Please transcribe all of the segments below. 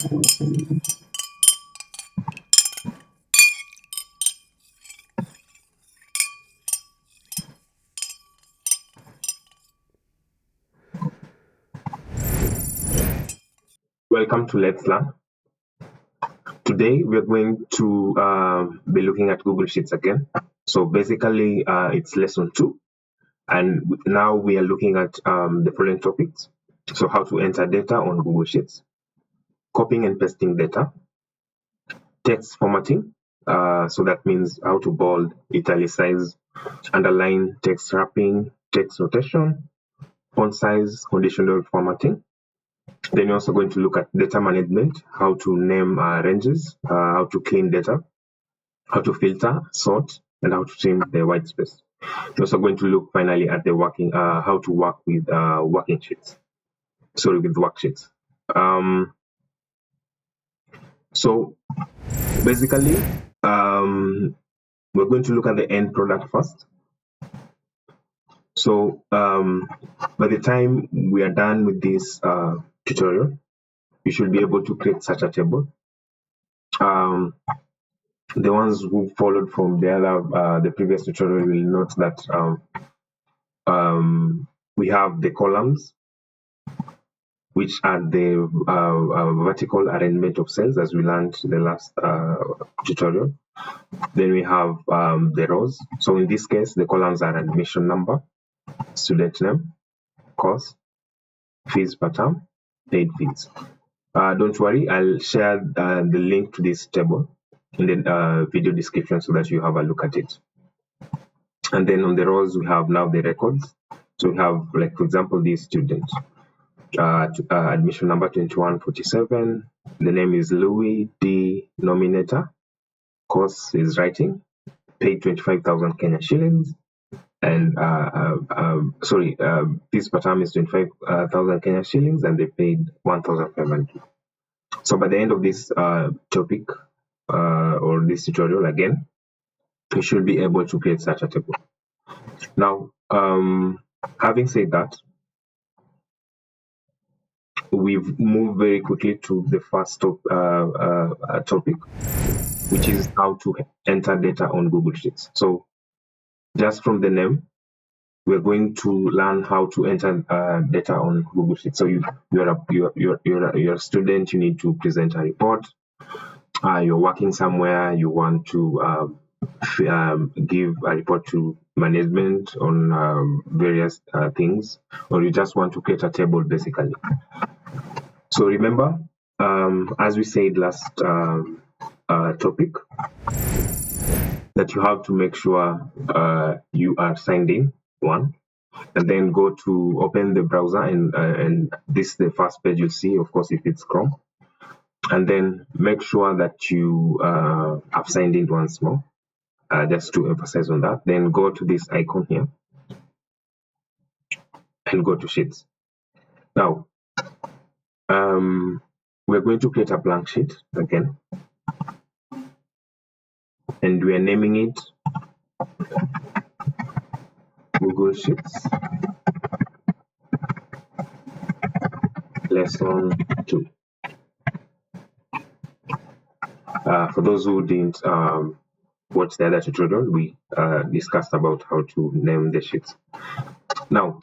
Welcome to Let's Learn. Today we're going to be looking at Google Sheets again. So basically it's lesson 2, and now we are looking at the following topics. So how to enter data on Google Sheets, copying and pasting data, text formatting, so that means how to bold, italicize, underline, text wrapping, text rotation, font size, conditional formatting. Then you're also going to look at data management, how to name ranges, how to clean data, how to filter, sort, and how to change the white space. We're also going to look finally at the how to work with with worksheets. So basically, we're going to look at the end product first. So by the time we are done with this tutorial, you should be able to create such a table. The ones who followed from the previous tutorial will note that we have the columns, which are the vertical arrangement of cells, as we learned the last tutorial. Then we have the rows. So in this case, the columns are admission number, student name, course, fees per term, paid fees. Don't worry, I'll share the link to this table in the video description so that you have a look at it. And then on the rows, we have now the records. So we have, like, for example, this student, admission number 2147, the name is Louis, denominator, course is writing, paid 25,000 Kenya shillings, and fees per term is 25,000 Kenya shillings, and they paid 1,500. So by the end of this topic or this tutorial, again, you should be able to create such a table. Now, having said that, we've moved very quickly to the first topic, which is how to enter data on Google Sheets. So just from the name, we're going to learn how to enter data on Google Sheets. So you're a student, you need to present a report. You're working somewhere, you want to give a report to management on various things, or you just want to create a table basically. So remember, as we said last topic, that you have to make sure you are signed in, one, and then go to open the browser, and this is the first page you'll see, of course, if it's Chrome, and then make sure that you have signed in once more, just to emphasize on that. Then go to this icon here and go to Sheets. Now, we're going to create a blank sheet again, and we are naming it Google Sheets Lesson 2. For those who didn't watch the other tutorial, we discussed about how to name the sheets. Now,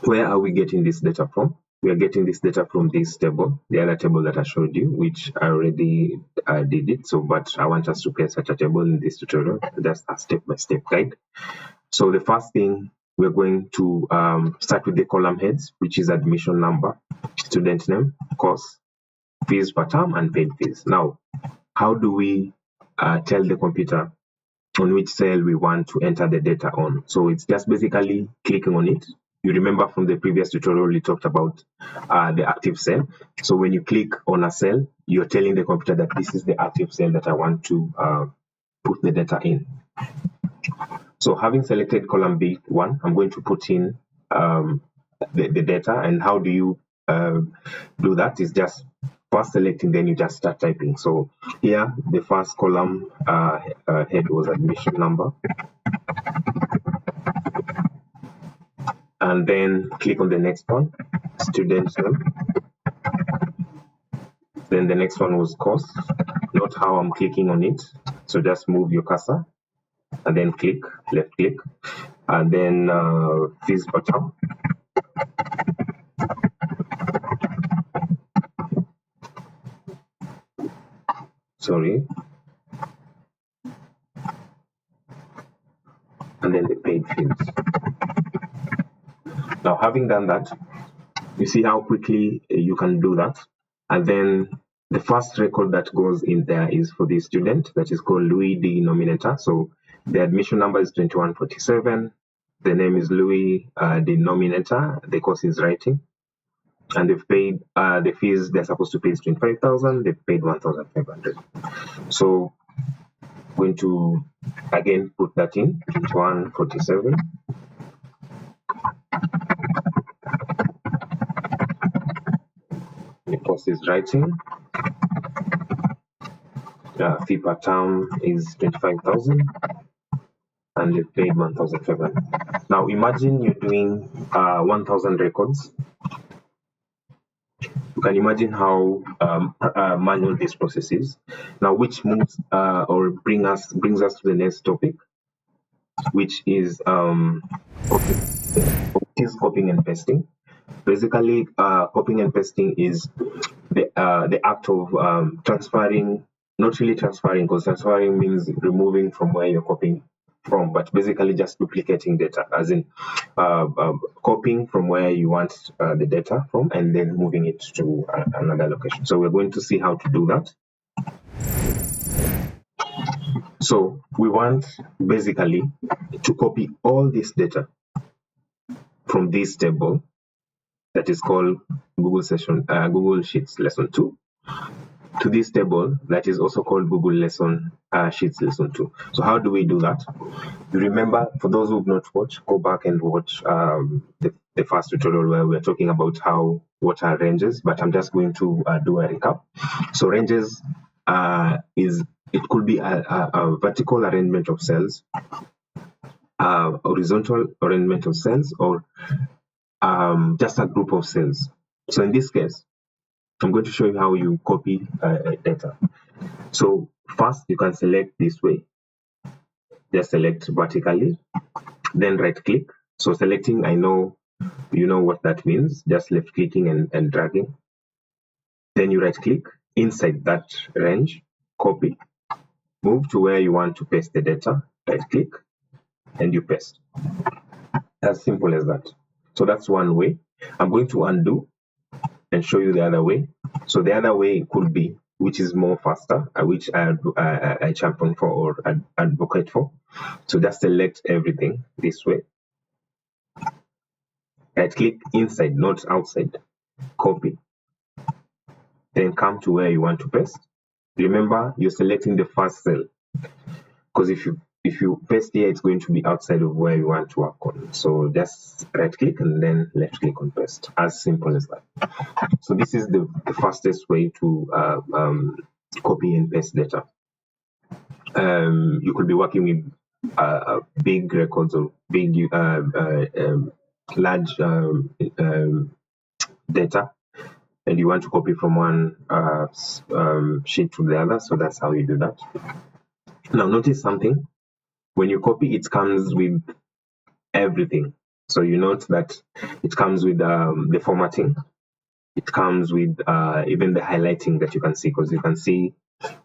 where are we getting this data from? We are getting this data from this table, the other table that I showed you, which I already did it. So, but I want us to create such a table in this tutorial, just a step-by-step guide. So the first thing, we're going to start with the column heads, which is admission number, student name, course, fees per term, and paid fees. Now, how do we tell the computer on which cell we want to enter the data on? So it's just basically clicking on it. You remember from the previous tutorial, we talked about the active cell. So when you click on a cell, you're telling the computer that this is the active cell that I want to put the data in. So having selected column B1, I'm going to put in the data. And how do you do that? Is just first selecting, then you just start typing. So here, the first column head was admission number. And then click on the next one, student name. Then the next one was course. Note how I'm clicking on it. So just move your cursor and then click, left click, and then fees bottom. Sorry. And then the paid fields. Now, having done that, you see how quickly you can do that. And then the first record that goes in there is for the student, that is called Louis denominator. So the admission number is 2147. The name is Louis denominator. The course is writing. And they've paid the fees they're supposed to pay is 25,000. They've paid 1,500. So going to again put that in 2147. The course is writing. Fee per term is 25,000 and they paid 1,500. Now imagine you're doing 1,000 records. You can imagine how manual this process is. Now, which moves or brings us to the next topic, which is copying and pasting. Basically, copying and pasting is the act of transferring, not really transferring, because transferring means removing from where you're copying from, but basically just duplicating data, as in copying from where you want the data from and then moving it to another location. So we're going to see how to do that. So we want basically to copy all this data from this table that is called Google Sheets Lesson 2 to this table that is also called Google Sheets Lesson 2. So how do we do that? You remember, for those who've not watched, go back and watch the first tutorial where we're talking about what are ranges, but I'm just going to do a recap. So ranges it could be a vertical arrangement of cells, horizontal arrangement of cells, or just a group of cells. So in this case, I'm going to show you how you copy data. So first, you can select this way. Just select vertically, then right click. So selecting, I know you know what that means. Just left clicking and dragging. Then you right click inside that range, copy, move to where you want to paste the data, right click, and you paste. As simple as that. So that's one way. I'm going to undo and show you the other way. So the other way could be, which is more faster, which I champion for or advocate for. So just select everything this way. Right click inside, not outside. Copy. Then come to where you want to paste. Remember, you're selecting the first cell, because if you paste here, it's going to be outside of where you want to work on. So just right click and then left click on paste. As simple as that. So this is the fastest way to copy and paste data. You could be working with big records or big large data, and you want to copy from one sheet to the other. So that's how you do that. Now notice something. When you copy, it comes with everything. So you note that it comes with the formatting. It comes with even the highlighting that you can see, because you can see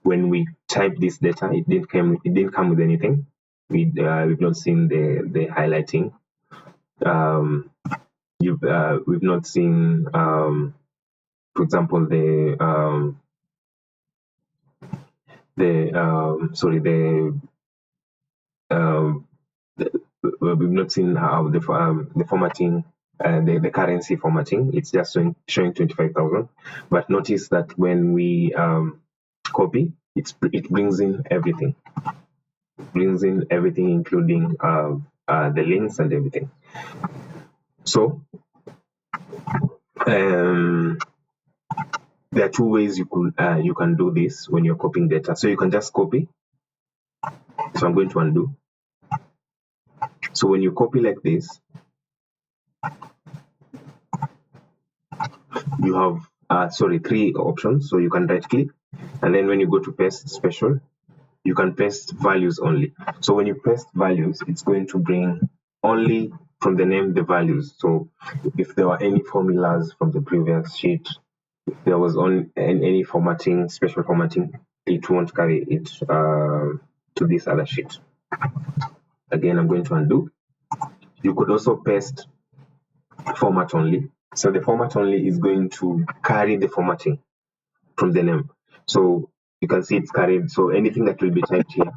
when we type this data, it didn't come with anything. We've not seen the highlighting. We've not seen, for example, we've not seen how the formatting, the currency formatting. It's just showing 25,000. But notice that when we copy, it brings in everything. It brings in everything, including the links and everything. So there are two ways you can do this when you're copying data. So you can just copy. So I'm going to undo. So when you copy like this, you have three options. So you can right click, and then when you go to paste special, you can paste values only. So when you paste values, it's going to bring only from the name the values. So if there were any formulas from the previous sheet, if there was on any formatting, special formatting, it won't carry it to this other sheet. Again, I'm going to undo. You could also paste format only. So the format only is going to carry the formatting from the name. So you can see it's carried. So anything that will be typed here,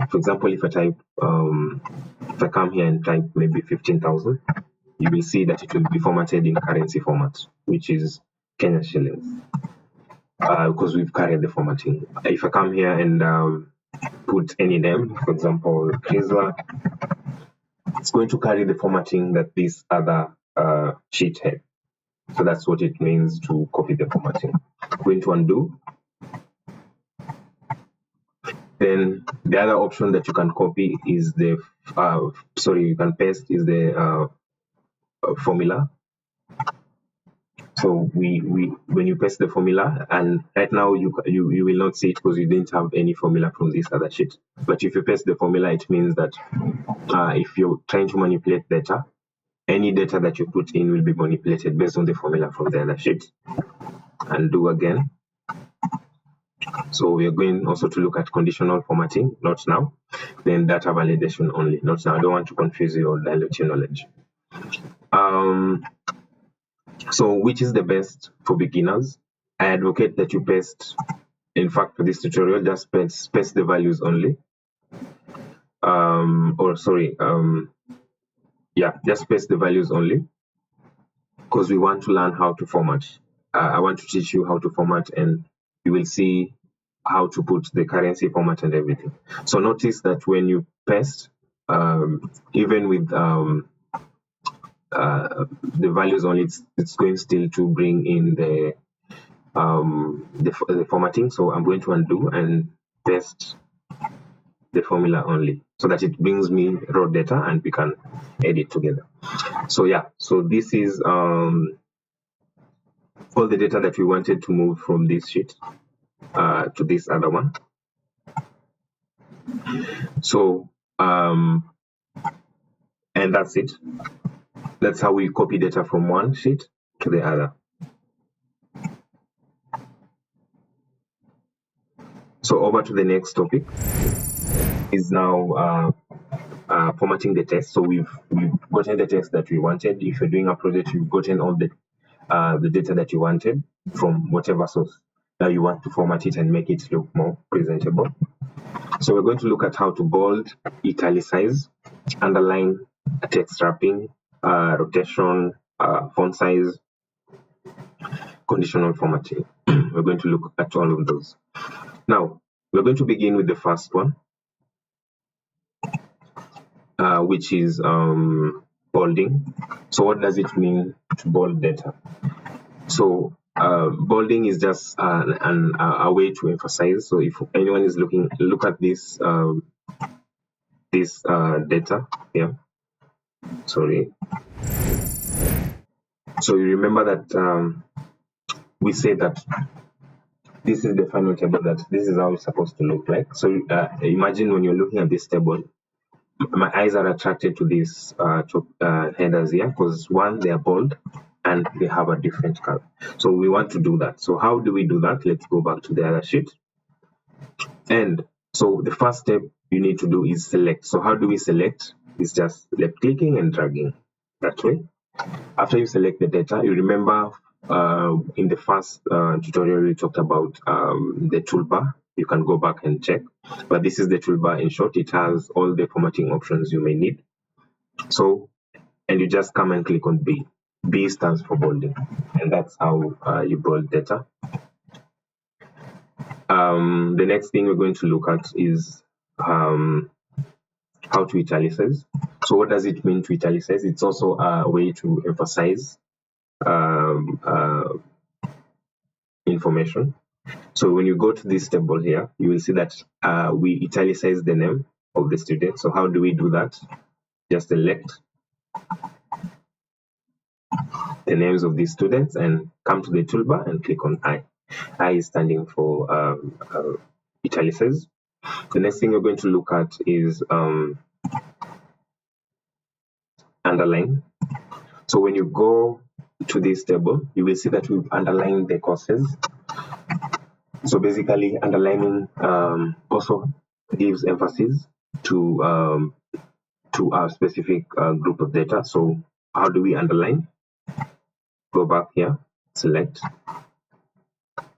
for example, if I type, if I come here and type maybe 15,000, you will see that it will be formatted in currency format, which is Kenya shillings, because we've carried the formatting. If I come here and put any name, for example, Chrysler, it's going to carry the formatting that this other sheet had. So that's what it means to copy the formatting. I'm going to undo. Then the other option that you can copy is the, you can paste is the formula. So when you paste the formula, and right now you will not see it because you didn't have any formula from this other sheet. But if you paste the formula, it means that if you're trying to manipulate data, any data that you put in will be manipulated based on the formula from the other sheet. Undo again. So we are going also to look at conditional formatting, not now. Then data validation only, not now. I don't want to confuse you or dilute your knowledge. So which is the best for beginners? I advocate that you paste, in fact, for this tutorial, just paste the values only. Just paste the values only, because we want to learn how to format. I want to teach you how to format, and you will see how to put the currency format and everything. So notice that when you paste, even with the values only, it's going still to bring in the formatting. So I'm going to undo and paste the formula only, so that it brings me raw data and we can edit together. So yeah, so this is all the data that we wanted to move from this sheet to this other one. So and that's it. That's how we copy data from one sheet to the other. So over to the next topic is now formatting the text. So we've gotten the text that we wanted. If you're doing a project, you've gotten all the data that you wanted from whatever source. Now you want to format it and make it look more presentable. So we're going to look at how to bold, italicize, underline, text wrapping, rotation, font size, conditional formatting. We're going to look at all of those. Now, we're going to begin with the first one, which is bolding. So what does it mean to bold data? So bolding is just a way to emphasize. So if anyone is look at this data here. Sorry. So you remember that we say that this is the final table, that this is how it's supposed to look like. So imagine when you're looking at this table, my eyes are attracted to these headers here because one, they are bold and they have a different color. So we want to do that. So how do we do that? Let's go back to the other sheet. And so the first step you need to do is select. So how do we select? It's just left clicking and dragging that way. After you select the data, you remember in the first tutorial we talked about the toolbar. You can go back and check, but this is the toolbar. In short, it has all the formatting options you may need. So, and you just come and click on B. B stands for bolding, and that's how you bold data. The next thing we're going to look at is how to italicize. So what does it mean to italicize? It's also a way to emphasize information. So when you go to this table here, you will see that we italicize the name of the student. So how do we do that? Just select the names of these students and come to the toolbar and click on I. I is standing for Italicize. The next thing you're going to look at is Underline. So when you go to this table, you will see that we've underlined the courses. So basically, underlining also gives emphasis to a specific group of data. So how do we underline? Go back here, select,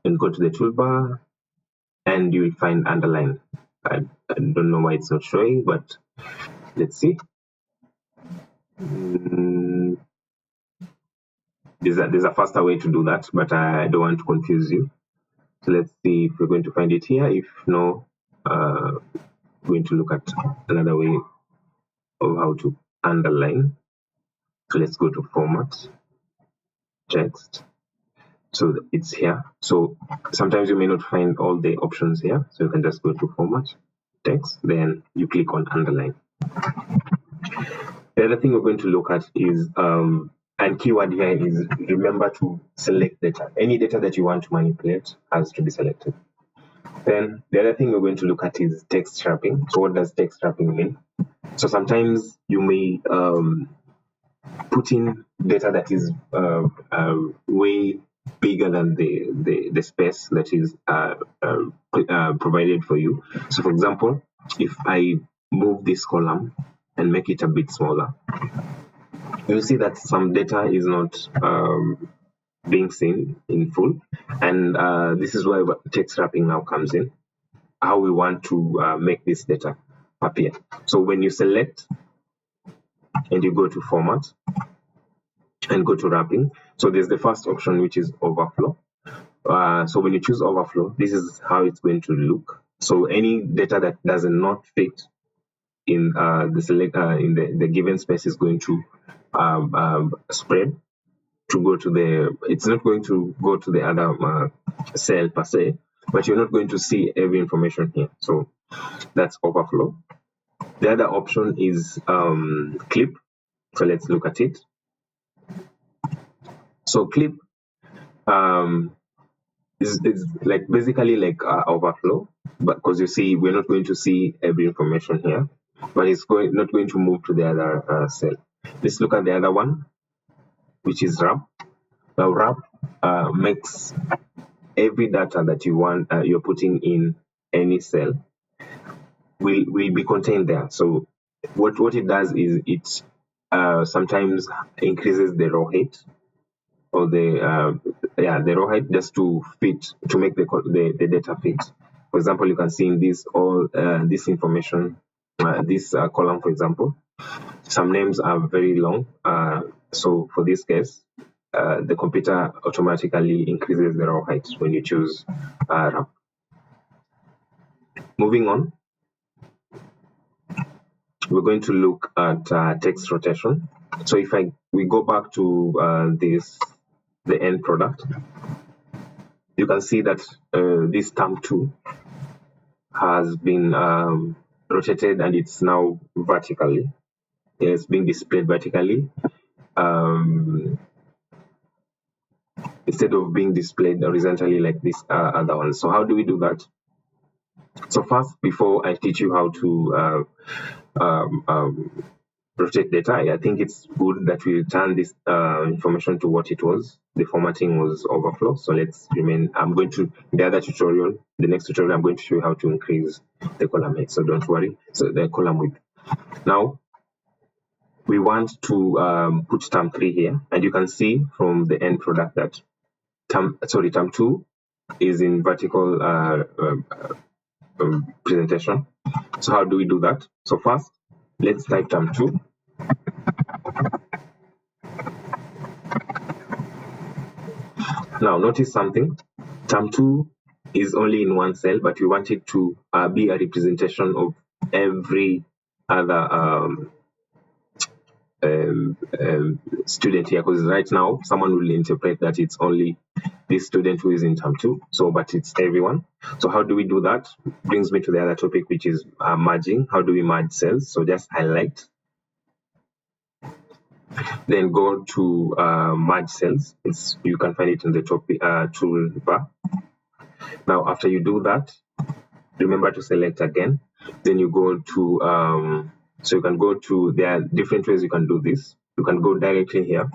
and go to the toolbar, and you will find underline. I don't know why it's not showing, but let's see. There's a faster way to do that, but I don't want to confuse you. So let's see if we're going to find it here. If no, we're going to look at another way of how to underline. So let's go to format, text. So it's here. So sometimes you may not find all the options here. So you can just go to format, text, then you click on underline. The other thing we're going to look at is, and keyword here is remember to select data. Any data that you want to manipulate has to be selected. Then the other thing we're going to look at is text wrapping. So what does text wrapping mean? So sometimes you may put in data that is way bigger than the space that is provided for you. So for example, if I move this column and make it a bit smaller, you'll see that some data is not being seen in full, and this is where text wrapping now comes in, how we want to make this data appear. So when you select and you go to format and go to wrapping, so there's the first option, which is overflow. So when you choose overflow, this is how it's going to look. So any data that does not fit in the given space is going to spread to go to the, it's not going to go to the other cell per se, but you're not going to see every information here. So that's overflow. The other option is clip. So let's look at it. So clip is like basically like overflow, but because you see we're not going to see every information here, but it's not going to move to the other cell. Let's look at the other one, which is wrap. Now wrap makes every data that you want you're putting in any cell will be contained there. So what it does is it sometimes increases the raw height or the raw height just to fit, to make the data fit. For example, you can see in this all this information, this column, for example, some names are very long. So for this case, the computer automatically increases the raw height when you choose wrap. Moving on, we're going to look at text rotation. So if we go back to the end product, you can see that this term 2 has been rotated and it's now vertically. It's being displayed vertically instead of being displayed horizontally like this other one. So how do we do that? So first, before I teach you how to rotate data, I think it's good that we return this information to what it was. The formatting was overflow. So let's remain. I'm going to, the other tutorial, the next tutorial, I'm going to show you how to increase the column height. So don't worry. So the column width. Now we want to put term 3 here, and you can see from the end product that term 2 is in vertical presentation. So how do we do that? So first, let's type term 2. Now notice something. Term 2 is only in one cell, but we want it to be a representation of every other student here, because right now someone will interpret that it's only this student who is in term 2, so but it's everyone. So how do we do that? Brings me to the other topic, which is merging. How do we merge cells? So just highlight Then go to merge cells. You can find it in the top toolbar. Now, after you do that, remember to select again. Then you go to so you can go to, there are different ways you can do this. You can go directly here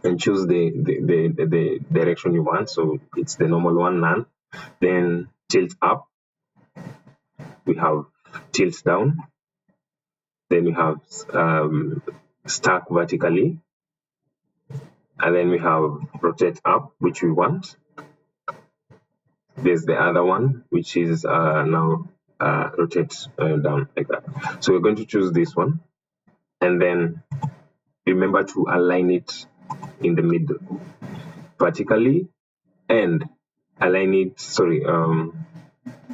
and choose the direction you want. So it's the normal one, none. Then tilt up, we have tilt down. Then we have stack vertically, and then we have rotate up, which we want. There's the other one, which is now rotate down like that. So we're going to choose this one, and then remember to align it in the middle vertically, and align it, sorry,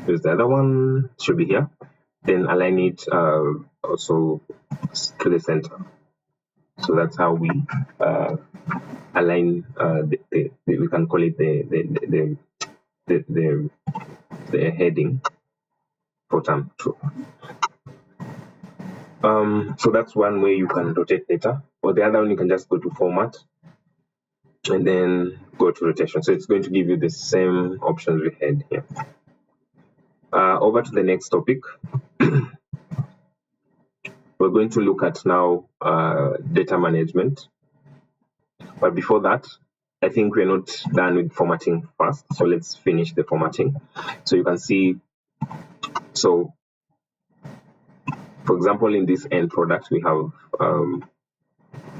there's the other one, should be here. Then align it also to the center. So that's how we align we can call it the heading for term 2. So that's one way you can rotate data. Or the other one, you can just go to format and then go to rotation. So it's going to give you the same options we had here. Over to the next topic. We're going to look at now data management. But before that, I think we're not done with formatting first. So let's finish the formatting. So you can see, so for example, in this end product, we have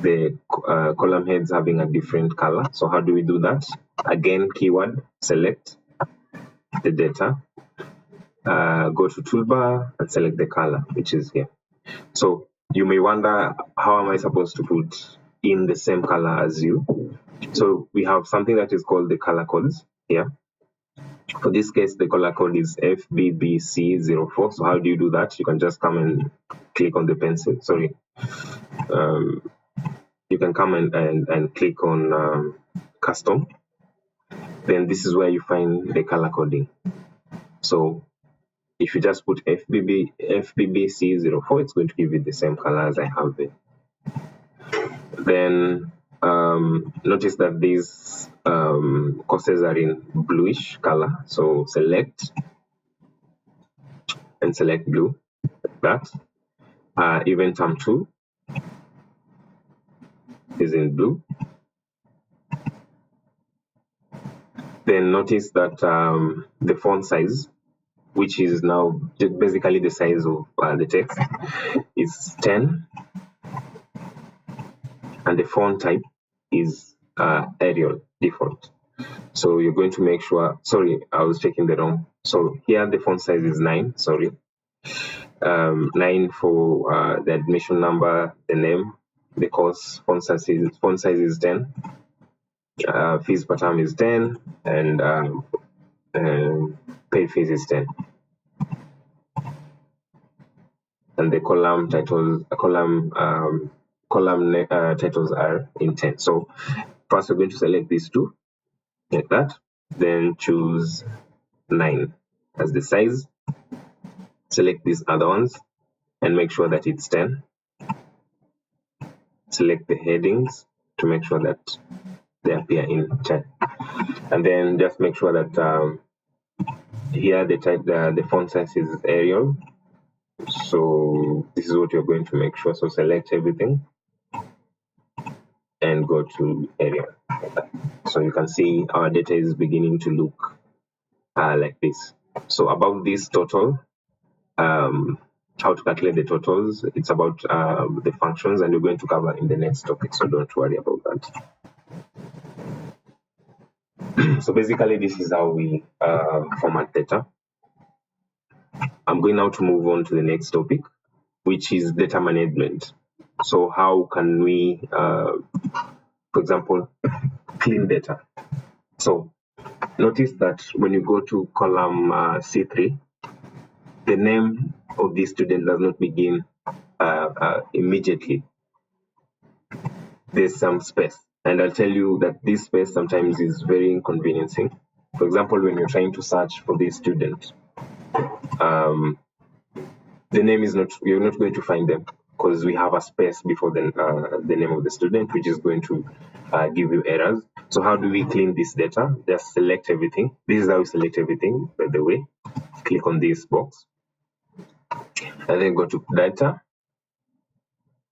the column heads having a different color. So how do we do that? Again, keyword, select the data, go to toolbar and select the color, which is here. So you may wonder, how am I supposed to put in the same color as you? So we have something that is called the color codes here. For this case, the color code is FBBC04. So how do you do that? You can just come and click on the pencil. Sorry. You can come and click on custom. Then this is where you find the color coding. So if you just put FBBC04, it's going to give you the same color as I have there. Then notice that these courses are in bluish color. So select and select blue, like that. Even term 2 is in blue. Then notice that the font size, which is now basically the size of the text, is 10, and the font type is Arial default. So you're going to make sure, sorry, I was checking the wrong. So here the font size is 9, sorry. 9 for the admission number, the name, the course, font size is 10. Fees per term is 10, and paid fees is 10. And the column titles, titles are in 10. So first we're going to select these two, like that. Then choose 9 as the size. Select these other ones and make sure that it's 10. Select the headings to make sure that they appear in 10. And then just make sure that here the font size is Arial. So this is what you're going to make sure. So select everything and go to Arial. So you can see our data is beginning to look like this. So about this total, how to calculate the totals, it's about the functions, and we're going to cover in the next topic, so don't worry about that. So basically this is how we format data. I'm going now to move on to the next topic, which is data management. So how can we, for example, clean data? So notice that when you go to column C3, the name of the student does not begin immediately. There's some space, and I'll tell you that this space sometimes is very inconveniencing. For example, when you're trying to search for this student, the name is not, you're not going to find them. because we have a space before the name of the student, which is going to give you errors. So how do we clean this data? Just select everything. This is how we select everything, by the way. Click on this box and then go to data,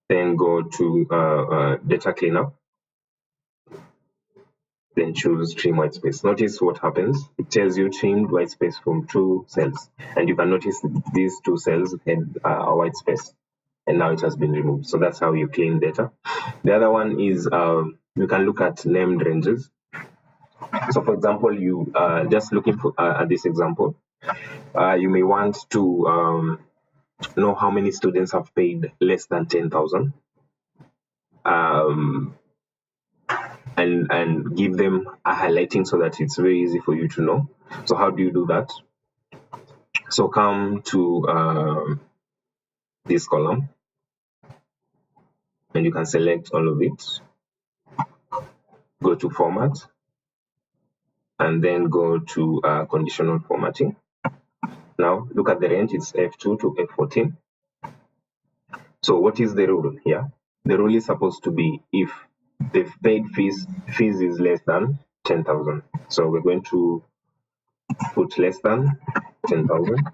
then go to data cleanup, then choose trim white space. Notice what happens. It tells you trimmed white space from 2 cells, and you can notice these 2 cells had a white space, and now it has been removed. So that's how you clean data. The other one is you can look at named ranges. So for example, you just looking for at this example, you may want to know how many students have paid less than 10,000. And give them a highlighting so that it's very easy for you to know. So how do you do that? So come to this column and you can select all of it. Go to format and then go to conditional formatting. Now look at the range, it's F2 to F14. So what is the rule here? The rule is supposed to be if the paid fees is less than 10,000. So we're going to put less than 10,000.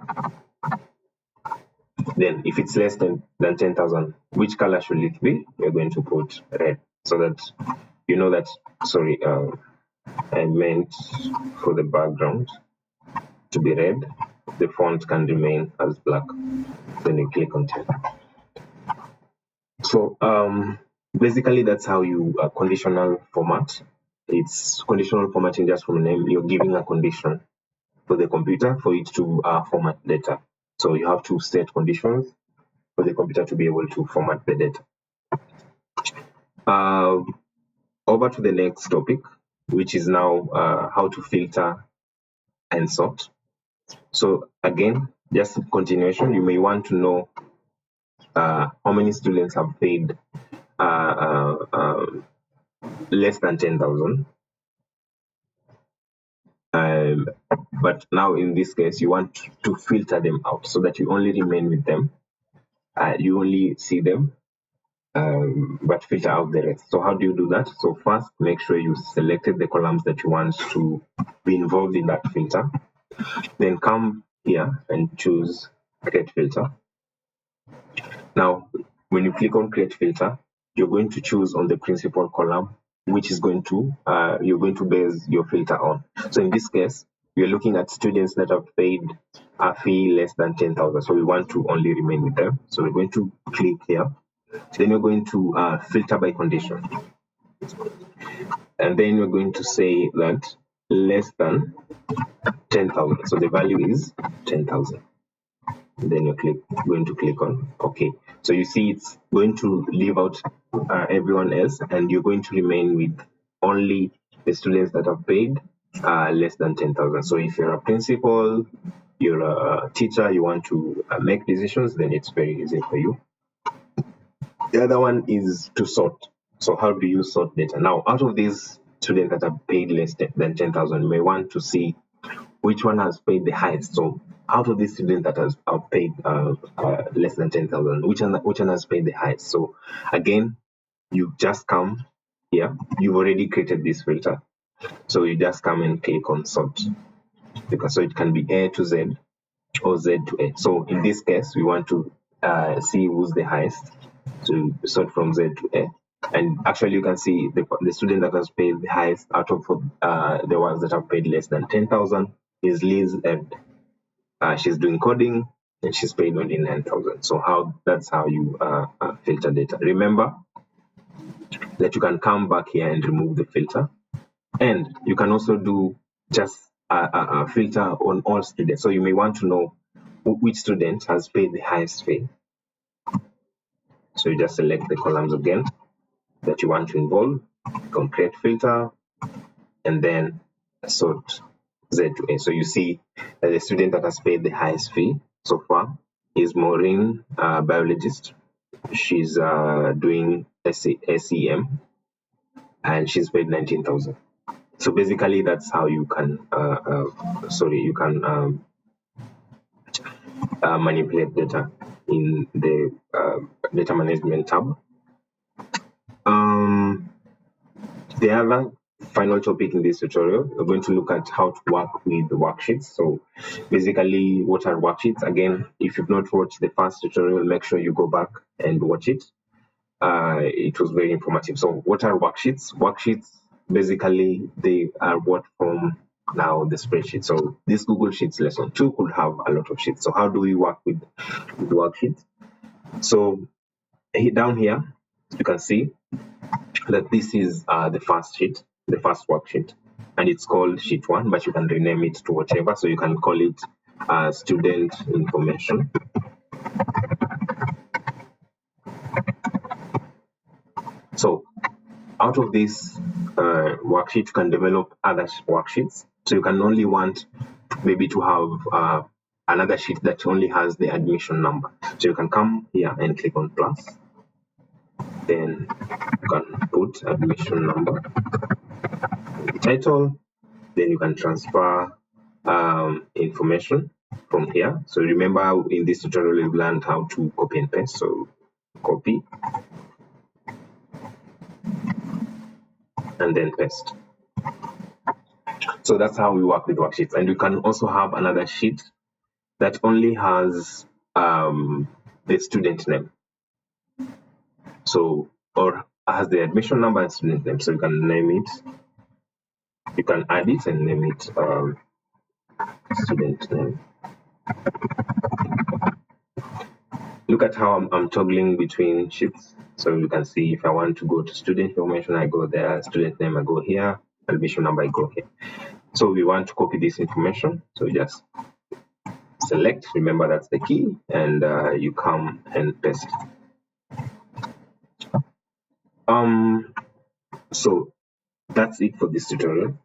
Then if it's less than 10,000, which color should it be? We're going to put red, so that you know that, sorry, I meant for the background to be red. The font can remain as black. Then you click on tab. So basically that's how you conditional format. It's conditional formatting just from the name. You're giving a condition for the computer for it to format data. So you have to set conditions for the computer to be able to format the data. Over to the next topic, which is now how to filter and sort. So again, just a continuation, you may want to know how many students have paid less than 10,000. But now in this case, you want to filter them out so that you only remain with them. You only see them, but filter out the rest. So how do you do that? So first, make sure you selected the columns that you want to be involved in that filter. Then come here and choose create filter. Now, when you click on create filter, you're going to choose on the principal column, which is going to you're going to base your filter on. So in this case, we're looking at students that have paid a fee less than 10,000. So we want to only remain with them. So we're going to click here. Then you're going to filter by condition. And then we're going to say that less than 10,000. So the value is 10,000. Then you're going to click on OK. So you see it's going to leave out everyone else, and you're going to remain with only the students that have paid less than 10,000. So if you're a principal, you're a teacher, you want to make decisions, then it's very easy for you. The other one is to sort. So how do you sort data? Now, out of these students that have paid less than 10,000, you may want to see which one has paid the highest. So out of these students that have paid less than 10,000, which one has paid the highest? So again, you just come here. You've already created this filter. So you just come and click on sort, because so it can be A to Z or Z to A. So in this case, we want to see who's the highest. So sort from Z to A. And actually, you can see the student that has paid the highest out of the ones that have paid less than 10,000 is Liz, and she's doing coding and she's paid only 9,000. So that's how you filter data. Remember that you can come back here and remove the filter, and you can also do just a filter on all students. So you may want to know which student has paid the highest fee. So you just select the columns again that you want to involve, create filter, and then sort Z to A. So you see that the student that has paid the highest fee so far is Maureen, biologist. She's doing SEM, and she's paid 19,000. So basically, that's how you can manipulate data in the data management tab. The other final topic in this tutorial, we're going to look at how to work with the worksheets. So basically, what are worksheets? Again, if you've not watched the first tutorial, make sure you go back and watch it. It was very informative. So what are worksheets? Worksheets, basically, they are what form now the spreadsheet. So this Google Sheets lesson 2 could have a lot of sheets. So how do we work with worksheets? So down here, you can see that this is the first sheet, the first worksheet, and it's called sheet 1, but you can rename it to whatever. So you can call it student information. So out of this worksheet, you can develop other worksheets. So you can only want maybe to have another sheet that only has the admission number. So you can come here and click on plus. Then you can put admission number in the title. Then you can transfer information from here. So remember, in this tutorial we've learned how to copy and paste. So copy and then paste. So that's how we work with worksheets. And you can also have another sheet that only has the student name. So, or has the admission number and student name. So you can name it, you can add it and name it student name. Look at how I'm toggling between sheets. So you can see if I want to go to student information, I go there, student name, I go here, admission number, I go here. So we want to copy this information. So you just select, remember that's the key, and you come and paste. So that's it for this tutorial.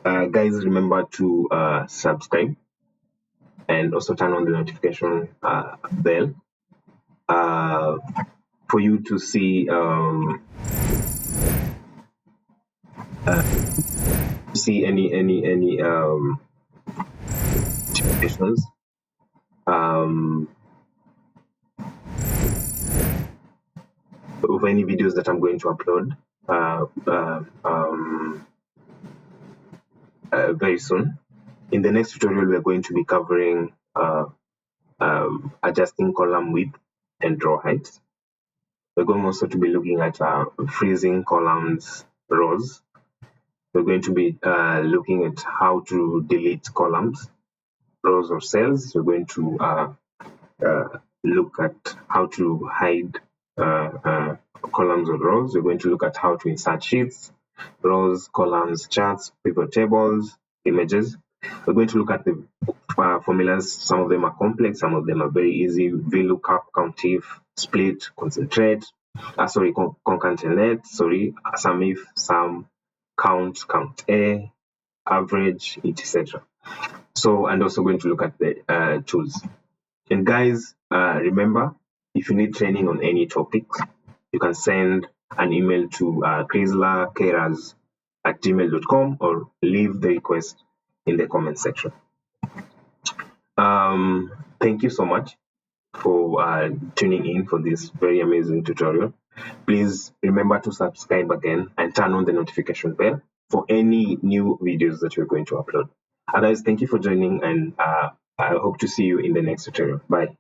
Guys, remember to subscribe and also turn on the notification bell for you to see any notifications of any videos that I'm going to upload very soon. In the next tutorial, we're going to be covering adjusting column width and row height. We're going also to be looking at freezing columns, rows. We're going to be looking at how to delete columns, rows, or cells. We're going to look at how to hide columns or rows. We're going to look at how to insert sheets, rows, columns, charts, pivot tables, images. We're going to look at the formulas. Some of them are complex, some of them are very easy. VLOOKUP, COUNTIF, split, concentrate, concatenate, SUMIF, sum, count, count A, average, etc. So, and also going to look at the tools. And guys, remember, if you need training on any topic, you can send an email to chryslercaterers@gmail.com or leave the request in the comment section. Thank you so much for tuning in for this very amazing tutorial. Please remember to subscribe again and turn on the notification bell for any new videos that we're going to upload. Otherwise, thank you for joining, and I hope to see you in the next tutorial. Bye.